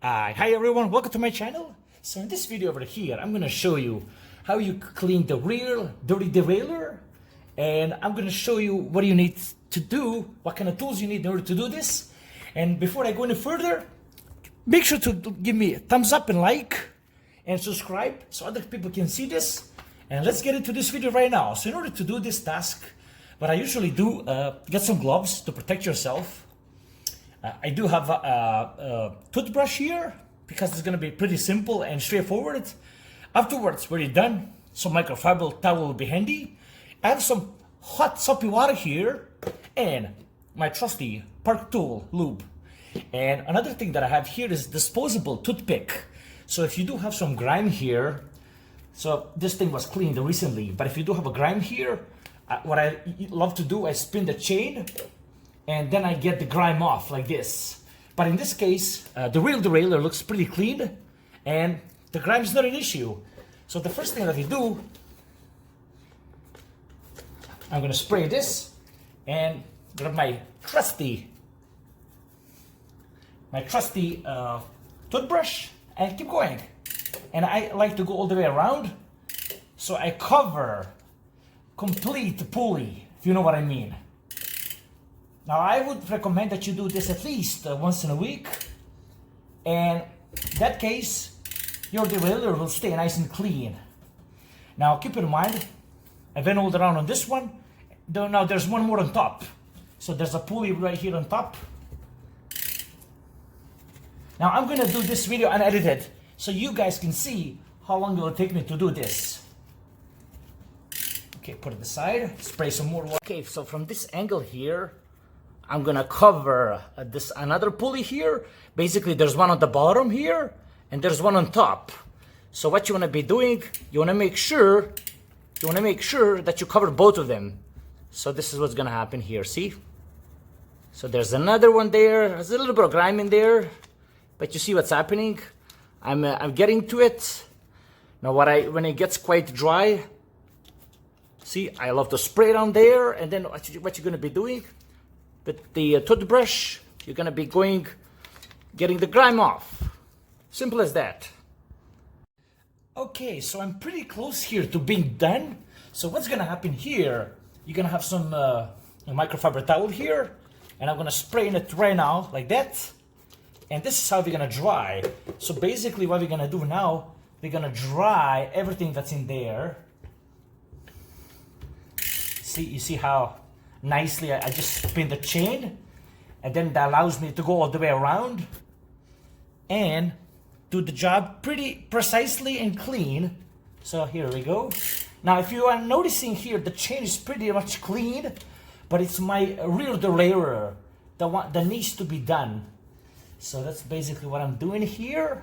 Hi everyone, welcome to my channel. So in this video over here, I'm going to show you how you clean the real dirty derailleur, and I'm going to show you what you need to do, what kind of tools you need in order to do this. And before I go any further, make sure to give me a thumbs up and like and subscribe so other people can see this. And let's get into this video right now. So in order to do this task, what I usually do, get some gloves to protect yourself. I do have a toothbrush here because it's going to be pretty simple and straightforward. Afterwards, when you're done, some microfiber towel will be handy. I have some hot soapy water here and my trusty Parktool Lube. And another thing that I have here is disposable toothpick. So if you do have some grime here, so this thing was cleaned recently, but if you do have a grime here, what I love to do, I spin the chain and then I get the grime off like this. But in this case, the real derailleur looks pretty clean and the grime is not an issue. So the first thing that I do, I'm going to spray this and grab my trusty toothbrush and keep going. And I like to go all the way around, so I cover complete the pulley, if you know what I mean. Now I would recommend that you do this at least once in a week, and in that case your derailleur will stay nice and clean. Now keep in mind, I went all around on this one. Now there's one more on top, so there's a pulley right here on top. Now I'm gonna do this video unedited so you guys can see how long it will take me to do this. Okay, put it aside, spray some more water. Okay, so from this angle here, I'm gonna cover this another pulley here. Basically, there's one on the bottom here, and there's one on top. So what you wanna be doing, you wanna make sure that you cover both of them. So this is what's gonna happen here. See? So there's another one there. There's a little bit of grime in there, but you see what's happening. I'm getting to it. Now when it gets quite dry, see, I love to spray down there, and then what you're gonna be doing with the toothbrush, you're gonna be getting the grime off. Simple as that. Okay, so I'm pretty close here to being done. So what's gonna happen here? You're gonna have some microfiber towel here, and I'm gonna spray in it right now like that. And this is how we're gonna dry. So basically, what we're gonna do now, we're gonna dry everything that's in there. See, you see how nicely I just spin the chain, and then that allows me to go all the way around and do the job pretty precisely and clean. So here we go. Now if you are noticing here, the chain is pretty much clean, but it's my real derailleur, the one that needs to be done. So that's basically what I'm doing here.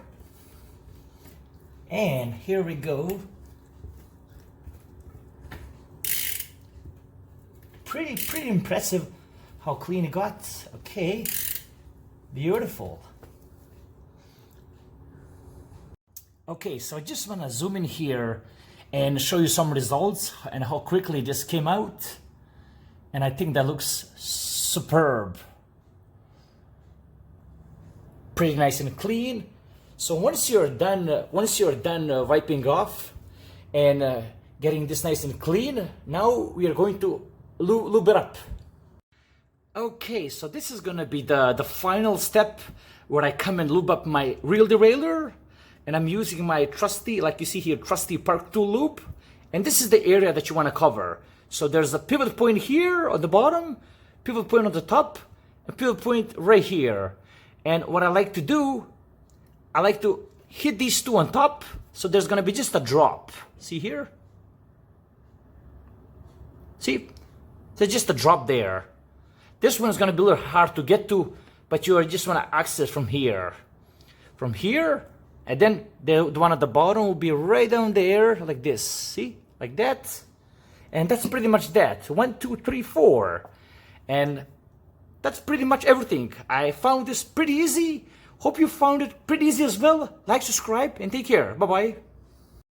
And here we go. Pretty impressive how clean it got. Okay, beautiful. Okay, so I just want to zoom in here and show you some results and how quickly this came out. And I think that looks superb. Pretty nice and clean. So once you're done wiping off and getting this nice and clean, now we are going to lube it up. Okay, so this is gonna be the final step where I come and lube up my real derailleur, and I'm using my trusty, like you see here, trusty Parktool lube, and this is the area that you want to cover. So there's a pivot point here on the bottom, pivot point on the top, a pivot point right here. And what I like to do, I like to hit these two on top, so there's gonna be just a drop. See here? See? There's just a drop there. This one is going to be a little hard to get to, but you just want to access from here. From here, and then the one at the bottom will be right down there, like this. See? Like that. And that's pretty much that. 1, 2, 3, 4. And that's pretty much everything. I found this pretty easy. Hope you found it pretty easy as well. Like, subscribe, and take care. Bye-bye.